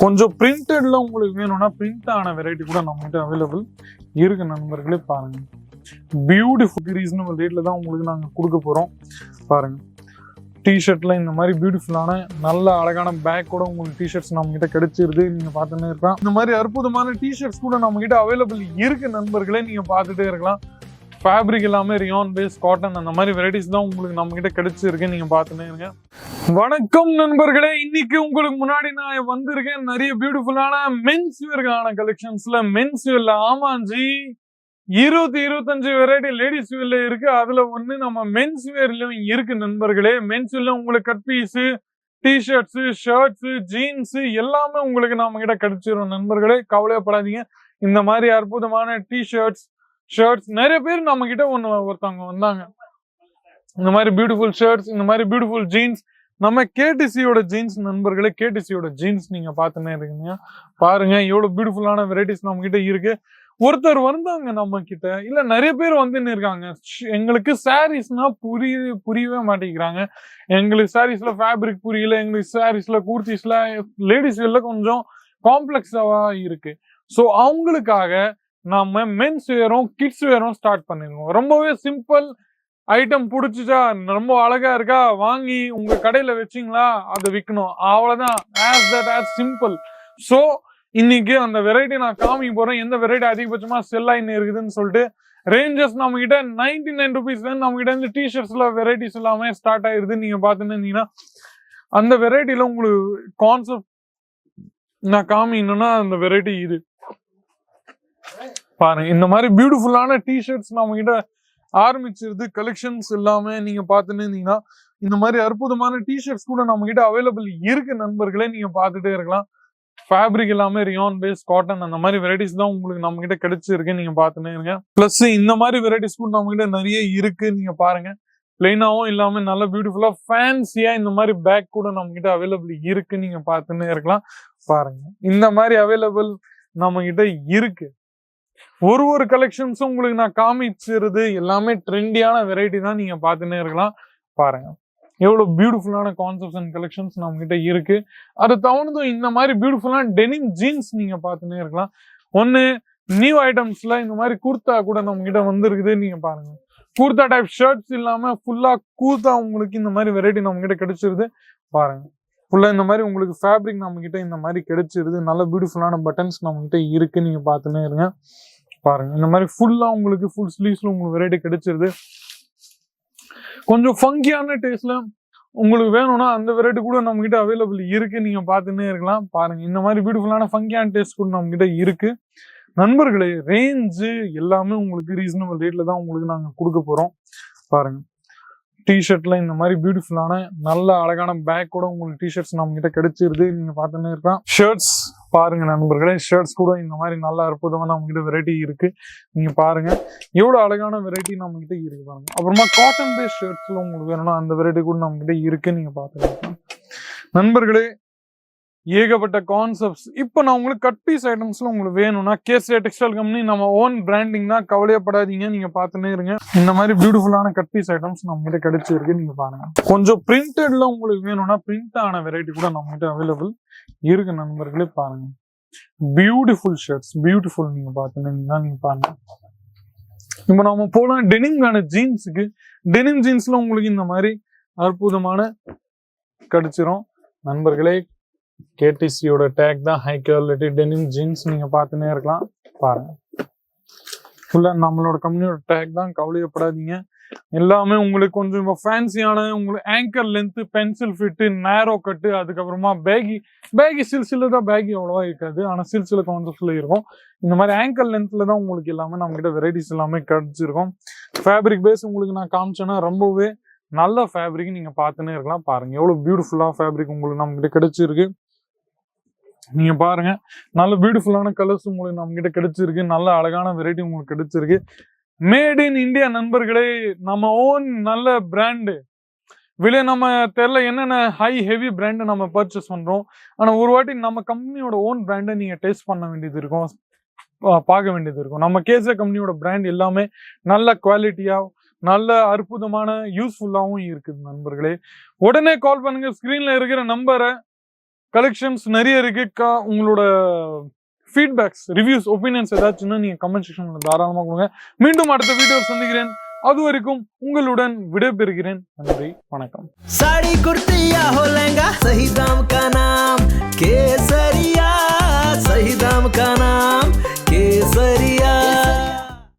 கொஞ்சம் பிரிண்டட்ல உங்களுக்கு வேணும்னா பிரிண்ட் ஆன வெரைட்டி கூட நம்மகிட்ட அவைலபிள் இருக்கு நண்பர்களே. பாருங்க, பியூட்டிஃபுல் ரீசனபிள் ரேட்ல தான் உங்களுக்கு நாங்கள் கொடுக்க போறோம். பாருங்க, டிஷர்ட்ல இந்த மாதிரி பியூட்டிஃபுல்லான நல்ல அழகான பேக் கூட உங்களுக்கு டிஷர்ட்ஸ் நம்ம கிட்ட கிடைச்சிருது. நீங்க பார்த்துட்டே இருக்கலாம். இந்த மாதிரி அற்புதமான டிஷர்ட்ஸ் கூட நம்ம கிட்ட அவைலபிள் இருக்கு நண்பர்களே. நீங்க பார்த்துட்டே இருக்கலாம். ஃபேப்ரிக் எல்லாமே ரியான் பேஸ், காட்டன் அந்த மாதிரி வெரைட்டிஸ் தான் உங்களுக்கு நம்ம கிட்ட கிடைச்சிருக்கு. நீங்க பார்த்துட்டே இருங்க. வணக்கம் நண்பர்களே, இன்னைக்கு உங்களுக்கு முன்னாடி நான் வந்திருக்கேன் நிறைய பியூட்டிஃபுல்லான மென்ஸ் வேர்கான கலெக்ஷன்ஸ்ல. மென்ஸ் வேர்ல ஆமாஞ்சி 20-25 வெரைட்டி லேடிஸ் வேர்ல இருக்கு. அதுல ஒண்ணு நம்ம மென்ஸ் வேர்லயும் இருக்கு நண்பர்களே. மென்ஸ் வேர்ல உங்களுக்கு cut piece, T-shirts, shirts, jeans எல்லாமே உங்களுக்கு நம்ம கிட்ட கிடைச்சிரும் நண்பர்களே. கவலைப்படாதீங்க. இந்த மாதிரி அற்புதமான டிஷர்ட்ஸ், ஷர்ட்ஸ் நிறைய பேர் நம்ம கிட்ட ஒருத்தவங்க வந்தாங்க. இந்த மாதிரி பியூட்டிஃபுல் ஷர்ட்ஸ், இந்த மாதிரி பியூட்டிஃபுல் ஜீன்ஸ், நம்ம கேடிசியோட ஜீன்ஸ் நண்பர்களே. கேடிசியோட ஜீன்ஸ் நீங்க பார்த்துன்னே இருக்கீங்க. பாருங்க எவ்வளவு பியூட்டிஃபுல்லான வெரைட்டிஸ் நம்ம கிட்ட இருக்கு. ஒருத்தர் வந்தாங்க நம்ம கிட்ட, இல்ல நிறைய பேர் வந்துன்னு இருக்காங்க. எங்களுக்கு சாரீஸ்னா புரியவே மாட்டேங்கிறாங்க. எங்களுக்கு சாரீஸ்ல ஃபேப்ரிக் புரியல, எங்களுக்கு சாரீஸ்ல கூர்த்திஸ்ல லேடிஸ் எல்லாம் கொஞ்சம் காம்ப்ளெக்ஸாவா இருக்கு. ஸோ அவங்களுக்காக நம்ம மென்ஸ் வேரும் கிட்ஸ் வேரும் ஸ்டார்ட் பண்ணிருக்கோம். ரொம்பவே சிம்பிள் ஐட்டம். பிடிச்சிச்சா, ரொம்ப அழகா இருக்கா, வாங்கி உங்க கடையில வச்சிங்களா அதை விற்கணும், அவ்வளவுதான். as simple. ஸோ இன்னைக்கு அந்த வெரைட்டி நான் காமிக்க போறேன். எந்த வெரைட்டி அதிகபட்சமா செல் ஆயின்னு இருக்குதுன்னு சொல்லிட்டு. ரேஞ்சஸ் நம்ம கிட்ட 99 rupees நம்ம கிட்ட இருந்து டிஷர்ட்ஸ்ல வெரைட்டிஸ் எல்லாமே ஸ்டார்ட் ஆயிருது. நீங்க பாத்துன்னு இருந்தீங்கன்னா அந்த வெரைட்டில உங்களுக்கு கான்செப்ட் நான் காமிக்கணும்னா அந்த வெரைட்டி இது பாருங்க. இந்த மாதிரி பியூட்டிஃபுல்லான டிஷர்ட்ஸ் நம்ம கிட்ட ஆரம்பிச்சிருது. கலெக்ஷன்ஸ் எல்லாமே நீங்க பாத்துன்னு இருந்தீங்கன்னா இந்த மாதிரி அற்புதமான டிஷர்ட்ஸ் கூட நம்ம கிட்ட அவைலபிள் இருக்கு நண்பர்களே. நீங்க பாத்துட்டே இருக்கலாம். ஃபேப்ரிக் எல்லாமே ரியான் பேஸ், காட்டன் அந்த மாதிரி வெரைட்டிஸ் தான் உங்களுக்கு நம்ம கிட்ட கிடைச்சிருக்கு. நீங்க பாத்துன்னே இருங்க. பிளஸ் இந்த மாதிரி வெரைட்டிஸ் கூட நம்ம கிட்ட நிறைய இருக்கு. நீங்க பாருங்க, பிளைனாவும் இல்லாம நல்ல பியூட்டிஃபுல்லா ஃபேன்சியா இந்த மாதிரி பேக் கூட நம்ம கிட்ட அவைலபிள் இருக்கு. நீங்க பாத்துன்னே இருக்கலாம். பாருங்க, இந்த மாதிரி அவைலபிள் நம்ம கிட்ட இருக்கு. ஒரு கலெக்ஷன்ஸும் உங்களுக்கு நான் காமிச்சிருது எல்லாமே ட்ரெண்டியான வெரைட்டி தான். நீங்க பாத்துன்னே இருக்கலாம். பாருங்க எவ்வளவு பியூட்டிஃபுல்லான கான்செப்ட்ஸ் அண்ட் கலெக்ஷன்ஸ் நம்ம கிட்ட இருக்கு. அது தவணதும் இந்த மாதிரி பியூட்டிஃபுல்லான டெனிம் ஜீன்ஸ் நீங்க பாத்துன்னே இருக்கலாம். ஒன்னு நியூ ஐட்டம்ஸ்ல இந்த மாதிரி கூர்த்தா கூட நம்ம கிட்ட வந்திருக்குது. நீங்க பாருங்க, கூர்த்தா டைப் ஷர்ட்ஸ் இல்லாம ஃபுல்லா கூர்த்தா உங்களுக்கு இந்த மாதிரி வெரைட்டி நம்ம கிட்ட கிடைச்சிருது. பாருங்க, ஃபுல்லா இந்த மாதிரி உங்களுக்கு ஃபேப்ரிக் நம்ம கிட்ட இந்த மாதிரி கிடைச்சிருது. நல்ல பியூட்டிஃபுல்லான பட்டன்ஸ் நம்ம கிட்ட இருக்கு. நீங்க பாத்துன்னே இருங்க. பாருங்க, இந்த மாதிரி ஃபுல்லா உங்களுக்கு ஃபுல் ஸ்லீவ்ஸ்ல உங்களுக்கு வெரைட்டி கிடைச்சிருது. கொஞ்சம் ஃபங்கியான டேஸ்ட்ல உங்களுக்கு வேணும்னா அந்த வெரைட்டி கூட நம்ம கிட்ட அவைலபிள் இருக்கு. நீங்க பாத்துன்னே இருக்கலாம். பாருங்க, இந்த மாதிரி பியூட்டிஃபுல்லான ஃபங்கியான டேஸ்ட் கூட நம்ம கிட்ட இருக்கு நண்பர்களே. ரேஞ்சு எல்லாமே உங்களுக்கு ரீசனபிள் ரேட்ல தான் உங்களுக்கு நாங்க கொடுக்க போறோம். பாருங்க, டிஷர்ட்ல இந்த மாதிரி பியூட்டிஃபுல்லான நல்ல அழகான பேக் கூட உங்களுக்கு டிஷர்ட்ஸ் நம்ம கிட்ட கிடைச்சிருது. நீங்க பாத்துன்னே இருக்கலாம். ஷர்ட்ஸ் பாருங்க நண்பர்களே, ஷர்ட்ஸ் கூட இந்த மாதிரி நல்ல அற்புதமான நம்ம கிட்ட வெரைட்டி இருக்கு. நீங்க பாருங்க எவ்வளவு அழகான வெரைட்டி நம்ம கிட்ட இருக்கு. பாருங்க, அப்புறமா காட்டன் பேஸ்ட் ஷர்ட்ஸ்ல உங்களுக்கு வேணும்னா அந்த வெரைட்டி கூட நம்ம கிட்ட இருக்கு. நீங்க பாத்துக்கலாம் நண்பர்களே. ஏகப்பட்ட கான்செப்ட்ஸ். இப்போ நான் உங்களுக்கு கட் பீஸ் ஐட்டம்ஸ்ல உங்களுக்கு வேணும்னா கேசியா டெக்ஸ்டைல் கம்பெனி நம்ம ஓன் பிராண்டிங் தான். கவலையப்படாதீங்க. நீங்க பாத்துன்னே இருங்க. இந்த மாதிரி பியூட்டிஃபுல்லான கட் பீஸ் ஐட்டம்ஸ் நம்ம கிட்ட கிடைச்சிருக்கு. நீங்க பாருங்க, கொஞ்சம் பிரிண்டட்ல உங்களுக்கு வேணும்னா பிரிண்ட் ஆன வெரைட்டி கூட நம்ம கிட்ட அவைலபிள் இருக்கு நண்பர்களே. பாருங்க, பியூட்டிஃபுல் ஷர்ட்ஸ், பியூட்டிஃபுல். நீங்க பாத்துன்னீங்கன்னா நீங்க பாருங்க. இப்போ நம்ம போலாம் டெனிம்கான ஜீன்ஸுக்கு. டெனிம் ஜீன்ஸ்ல உங்களுக்கு இந்த மாதிரி அற்புதமான கிடைச்சிரும் நண்பர்களே. கேடிசியோட டேக் தான் ஹை குவாலிட்டி டெனிம் ஜீன்ஸ். நீங்க பாத்துன்னே இருக்கலாம். பாருங்க, ஃபுல்லா நம்மளோட கம்பெனியோட டேக் தான். கவலையப்படாதீங்க. எல்லாமே உங்களுக்கு கொஞ்சம் ஃபேன்சியான உங்களுக்கு ஆங்கர் லென்த், பென்சில் ஃபிட், நேரோ கட்டு, அதுக்கப்புறமா பேகி சில்சில தான். பேகி அவ்வளவா இருக்காது, ஆனா சில்சில கான்செப்ட்ல இருக்கும். இந்த மாதிரி ஆங்கர் லென்த்ல தான் உங்களுக்கு எல்லாமே நம்ம கிட்ட வெரைட்டிஸ் எல்லாமே கிடைச்சிருக்கும். ஃபேப்ரிக் பேஸ் உங்களுக்கு நான் காமிச்சேன்னா ரொம்பவே நல்ல ஃபேப்ரிக். நீங்க பாத்துன்னே இருக்கலாம். பாருங்க எவ்வளவு பியூட்டிஃபுல்லா ஃபேப்ரிக் உங்களுக்கு நம்ம கிட்ட கிடைச்சிருக்கு. நீங்க பாருங்க, நல்ல பியூட்டிஃபுல்லான கலர்ஸ் உங்களுக்கு நம்ம கிட்ட கிடைச்சிருக்கு. நல்ல அழகான வெரைட்டி உங்களுக்கு கிடைச்சிருக்கு. மேட் இன் இந்தியா நண்பர்களே. நம்ம ஓன் நல்ல பிராண்டு. விலை நம்ம தெரியல என்னென்ன ஹை ஹெவி பிராண்டு நம்ம பர்ச்சேஸ் பண்றோம். ஆனா ஒரு வாட்டி நம்ம கம்பெனியோட ஓன் பிராண்டை நீங்க டேஸ்ட் பண்ண வேண்டியது இருக்கும், பார்க்க வேண்டியது இருக்கும். நம்ம கேசியா கம்பெனியோட பிராண்ட் எல்லாமே நல்ல குவாலிட்டியா, நல்ல அற்புதமான யூஸ்ஃபுல்லாவும் இருக்குது நண்பர்களே. உடனே கால் பண்ணுங்க. ஸ்கிரீன்ல இருக்கிற நம்பரை கலெக்ஷன்ஸ் நிறைய இருக்கு. உங்களோட ஃபீட்பேக்ஸ், ரிவ்யூஸ், ஒப்பீனியன்ஸ் ஏதாச்சுன்னா நீங்க கமெண்ட் செக்ஷன்ல தாராளமா கொடுங்க. மீண்டும் அடுத்த வீடியோ சந்திக்கிறேன். அது வரைக்கும் உங்களுடன் விடைபெறுகிறேன். நன்றி, வணக்கம். साड़ी कुर्ती या हो लहंगा, सही दाम का नाम केसर।